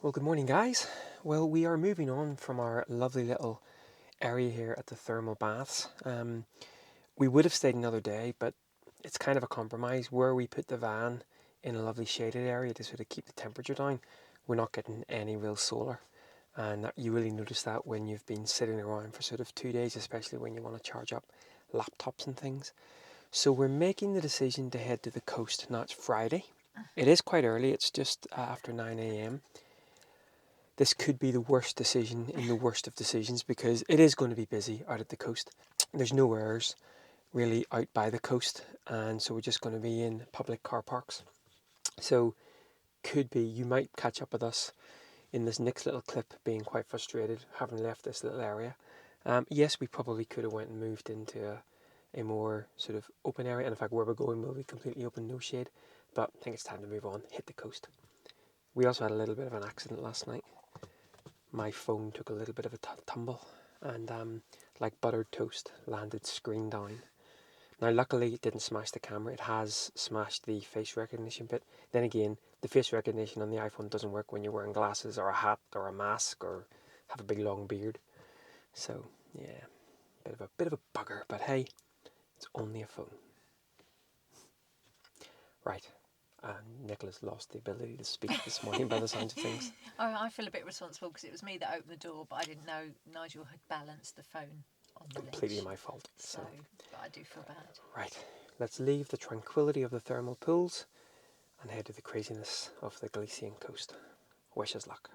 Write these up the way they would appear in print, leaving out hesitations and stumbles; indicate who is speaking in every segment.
Speaker 1: Well, good morning, guys. Well, we are moving on from our lovely little area here at the thermal baths. We would have stayed another day, but it's kind of a compromise. Where we put the van in a lovely shaded area to sort of keep the temperature down, we're not getting any real solar. And you really notice that when you've been sitting around for sort of 2 days, especially when you want to charge up laptops and things. So we're making the decision to head to the coast. Now it's Friday. It is quite early. It's just after 9 a.m. This could be the worst decision in the worst of decisions because it is going to be busy out at the coast. There's no errors really out by the coast, and so we're just going to be in public car parks. So could be you might catch up with us in this next little clip being quite frustrated having left this little area. Yes, we probably could have went and moved into a more sort of open area, and in fact where we're going will be completely open, no shade, but I think it's time to move on, hit the coast. We also had a little bit of an accident last night. My phone took a little bit of a tumble and like buttered toast landed screen down. Now luckily it didn't smash the camera, it has smashed the face recognition bit. Then again, the face recognition on the iPhone doesn't work when you're wearing glasses or a hat or a mask or have a big long beard. So yeah, bit of a bugger, but hey, it's only a phone. Right. Nicola's lost the ability to speak this morning by the sounds of things.
Speaker 2: I feel a bit responsible because it was me that opened the door, but I didn't know Nigel had balanced the phone on the
Speaker 1: Completely
Speaker 2: ledge.
Speaker 1: my fault.
Speaker 2: So, but I do feel bad.
Speaker 1: Right, let's leave the tranquility of the thermal pools and head to the craziness of the Galician coast. Wish us luck.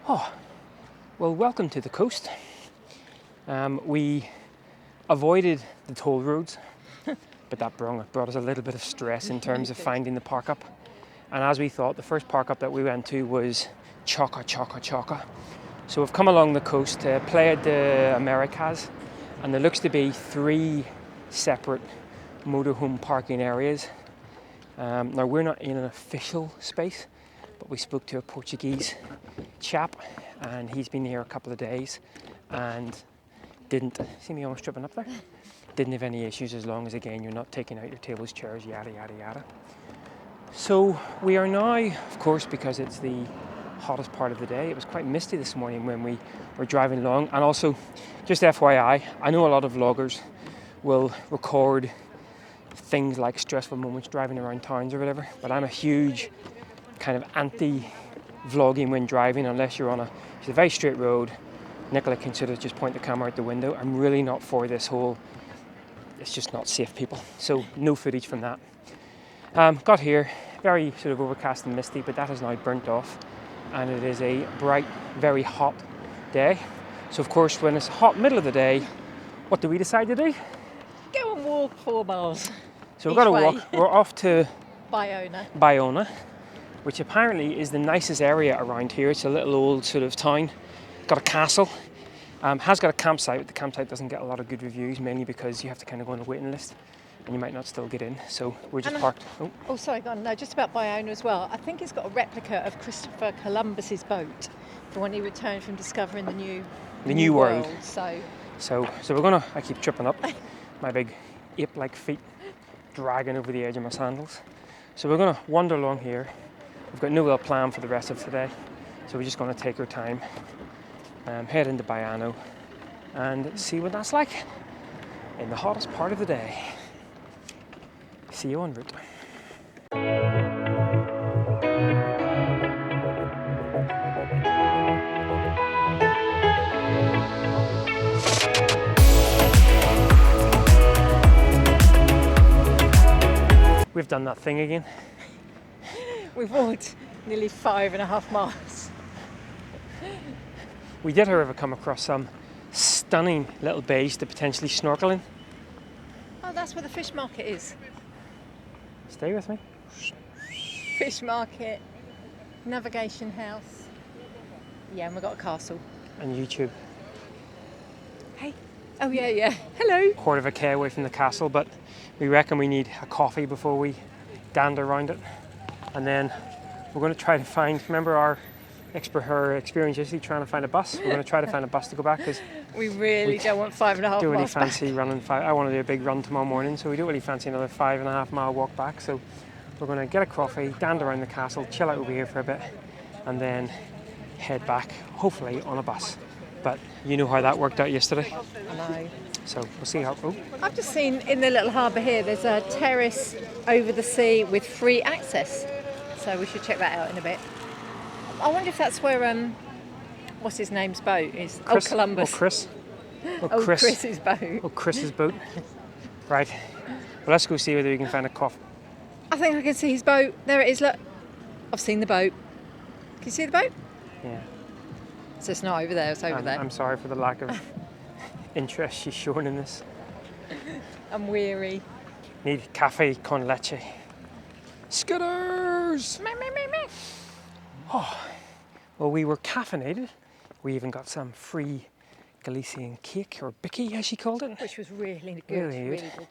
Speaker 1: Oh, well, welcome to the coast. We avoided the toll roads. But that brought us a little bit of stress in terms of finding the park up. And as we thought, the first park up that we went to was chocker. So we've come along the coast to Playa de Americas, and there looks to be 3 separate motorhome parking areas. Now we're not in an official space, but we spoke to a Portuguese chap, and he's been here a couple of days and didn't, see me almost tripping up there? Didn't have any issues as long as, again, you're not taking out your tables, chairs, yada, yada, yada. So we are now, of course, because it's the hottest part of the day, it was quite misty this morning when we were driving along. And also, just FYI, I know a lot of vloggers will record things like stressful moments driving around towns or whatever, but I'm a huge kind of anti-vlogging when driving unless you're on it's a very straight road. Nicola can sort of just point the camera out the window. I'm really not for this whole, it's just not safe, people. So no footage from that. Got here, very sort of overcast and misty, but that has now burnt off. And it is a bright, very hot day. So of course, when it's hot middle of the day, what do we decide to do?
Speaker 2: Go and walk 4 miles.
Speaker 1: So we've got to walk. We're off to Bayona, which apparently is the nicest area around here. It's a little old sort of town. Got a castle. Has got a campsite, but the campsite doesn't get a lot of good reviews, mainly because you have to kind of go on a waiting list and you might not still get in. So we're just parked.
Speaker 2: Sorry, go on. No, just about Bayona as well. I think it's got a replica of Christopher Columbus's boat for when he returned from discovering the new world.
Speaker 1: So we're gonna. I keep tripping up. My big ape-like feet dragging over the edge of my sandals. So we're gonna wander along here. We've got no real plan for the rest of today, so we're just gonna take our time. Head into Bayano and see what that's like in the hottest part of the day. See you en route. We've done that thing again.
Speaker 2: We've walked nearly 5.5 miles.
Speaker 1: We did, however, come across some stunning little bays to potentially snorkel in.
Speaker 2: Oh, that's where the fish market is.
Speaker 1: Stay with me.
Speaker 2: Fish market, navigation house. Yeah, and we've got a castle.
Speaker 1: And YouTube.
Speaker 2: Hey. Oh, yeah. Hello.
Speaker 1: Quarter of a K away from the castle, but we reckon we need a coffee before we dander around it. And then we're going to try to find, remember her experience yesterday trying to find a bus. We're going to try to find a bus to go back because
Speaker 2: we don't want 5.5 miles.
Speaker 1: Don't really fancy running 5. I want to do a big run tomorrow morning, so we don't really fancy another 5.5 mile walk back. So we're going to get a coffee, dander around the castle, chill out over here for a bit, and then head back, hopefully on a bus. But you know how that worked out yesterday.
Speaker 2: I know.
Speaker 1: So we'll see how. Oh,
Speaker 2: I've just seen in the little harbour here, there's a terrace over the sea with free access. So we should check that out in a bit. I wonder if that's where what's his name's boat is.
Speaker 1: Chris,
Speaker 2: Columbus.
Speaker 1: Oh, Chris.
Speaker 2: Chris's boat.
Speaker 1: Oh, Chris's boat. Right. Well, let's go see whether we can find a coffin.
Speaker 2: I think I can see his boat. There it is. Look, I've seen the boat. Can you see the boat?
Speaker 1: Yeah.
Speaker 2: So it's not over there. It's over there.
Speaker 1: I'm sorry for the lack of interest she's shown in this.
Speaker 2: I'm weary.
Speaker 1: Need cafe con leche. Scooters! Oh, well, we were caffeinated. We even got some free Galician cake, or bicky as she called it.
Speaker 2: Which was really good.
Speaker 1: Really good.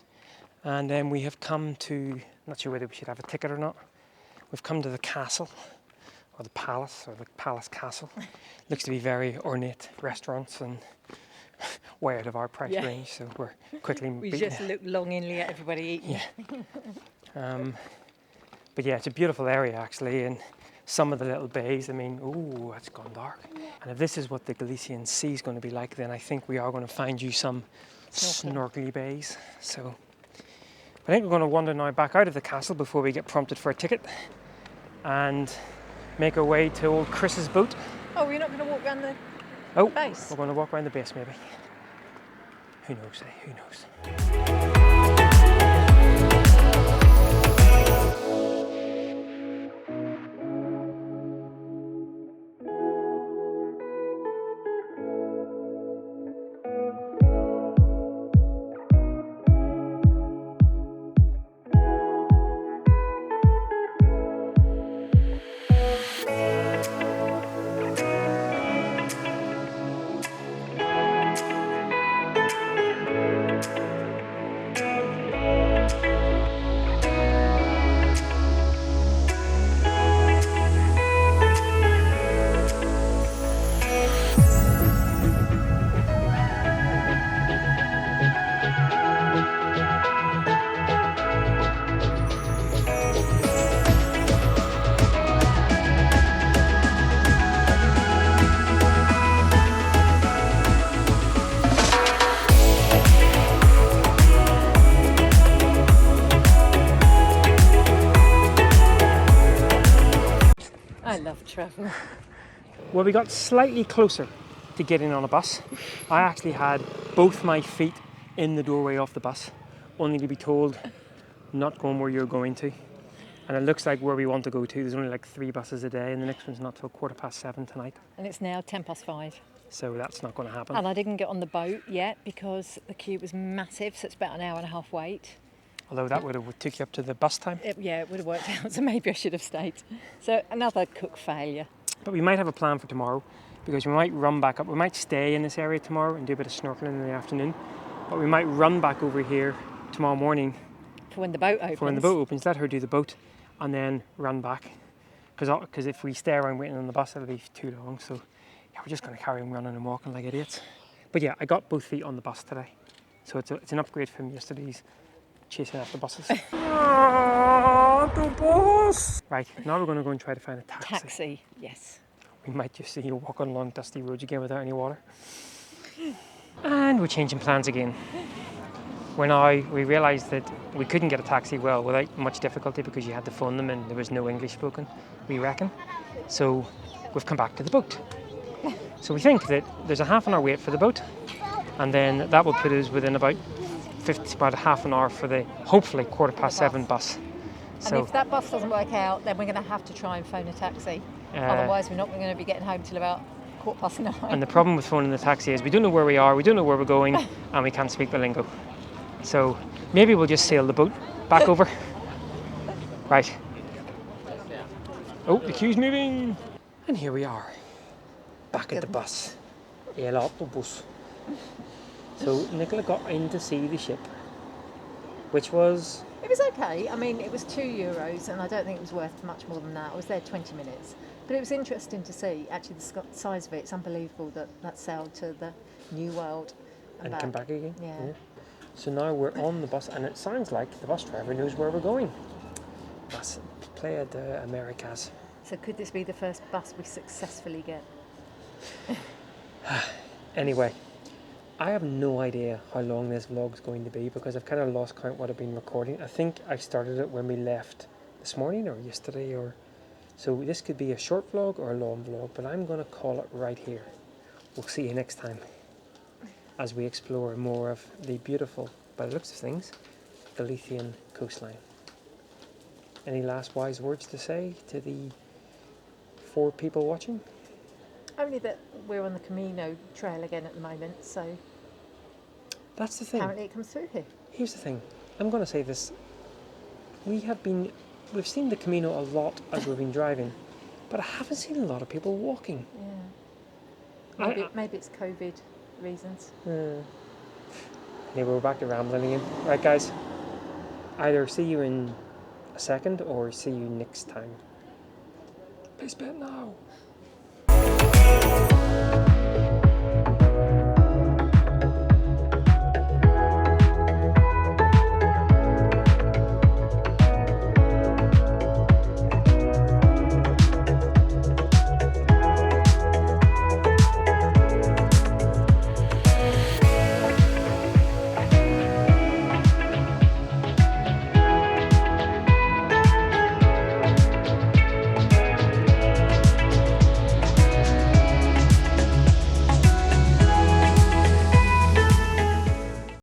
Speaker 1: And then we have come to, not sure whether we should have a ticket or not. We've come to the castle, or the palace castle. Looks to be very ornate restaurants and way out of our price range, so we're quickly
Speaker 2: We just look longingly at everybody eating.
Speaker 1: Yeah. But yeah, it's a beautiful area actually, and some of the little bays, I mean, ooh, it's gone dark. And if this is what the Galician Sea is going to be like, then I think we are going to find you some snorkely bays. So I think we're going to wander now back out of the castle before we get prompted for a ticket and make our way to old Chris's boat.
Speaker 2: Oh, we're not going to walk around the base?
Speaker 1: We're going to walk around the base maybe. Who knows, eh? Who knows?
Speaker 2: I love travel.
Speaker 1: Well, we got slightly closer to getting on a bus. I actually had both my feet in the doorway of the bus, only to be told not going where you're going to. And it looks like where we want to go to, there's only like 3 buses a day, and the next one's not till 7:15 tonight.
Speaker 2: And it's now 5:10.
Speaker 1: So that's not going to happen.
Speaker 2: And I didn't get on the boat yet because the queue was massive, so it's about an hour and a half wait.
Speaker 1: Although that would have took you up to the bus time.
Speaker 2: It would have worked out, so maybe I should have stayed. So another cook failure.
Speaker 1: But we might have a plan for tomorrow, because we might run back up. We might stay in this area tomorrow and do a bit of snorkeling in the afternoon. But we might run back over here tomorrow morning.
Speaker 2: For when the boat opens.
Speaker 1: Let her do the boat and then run back. Because if we stay around waiting on the bus, it'll be too long. So yeah, we're just going to carry on running and walking like idiots. But yeah, I got both feet on the bus today. So it's an upgrade from yesterday's chasing after buses. The bus! Right, now we're going to go and try to find a taxi.
Speaker 2: Taxi, yes.
Speaker 1: We might just see you walking along dusty roads again without any water. And we're changing plans again. We realised that we couldn't get a taxi without much difficulty, because you had to phone them and there was no English spoken, we reckon. So we've come back to the boat. So we think that there's a half an hour wait for the boat, and then that will put us within about half an hour for the hopefully 7:15 bus.
Speaker 2: And if that bus doesn't work out, then we're going to have to try and phone a taxi. Otherwise we're not going to be getting home till about 9:15.
Speaker 1: And the problem with phoning the taxi is we don't know where we are, we don't know where we're going, and we can't speak the lingo. So maybe we'll just sail the boat back over. Right. Oh, the queue's moving. And here we are, back at the bus. El autobus. So Nicola got in to see the ship, which was...
Speaker 2: It was okay. I mean, it was €2, and I don't think it was worth much more than that. I was there 20 minutes. But it was interesting to see, actually, the size of it. It's unbelievable that sailed to the New World
Speaker 1: and come back again.
Speaker 2: Yeah.
Speaker 1: So now we're on the bus, and it sounds like the bus driver knows where we're going. That's Playa de Americas.
Speaker 2: So could this be the first bus we successfully get?
Speaker 1: Anyway, I have no idea how long this vlog's going to be because I've kind of lost count what I've been recording. I think I started it when we left this morning or yesterday, or so this could be a short vlog or a long vlog, but I'm going to call it right here. We'll see you next time as we explore more of the beautiful, by the looks of things, Galician coastline. Any last wise words to say to the 4 people watching?
Speaker 2: Only that we're on the Camino trail again at the moment, so
Speaker 1: That's the thing.
Speaker 2: apparently it comes through here.
Speaker 1: Here's the thing. I'm going to say this. We've seen the Camino a lot as we've been driving, but I haven't seen a lot of people walking.
Speaker 2: Yeah. Maybe it's COVID reasons.
Speaker 1: Anyway, we're back to rambling again. Right, guys. Either see you in a second or see you next time. Please bet now.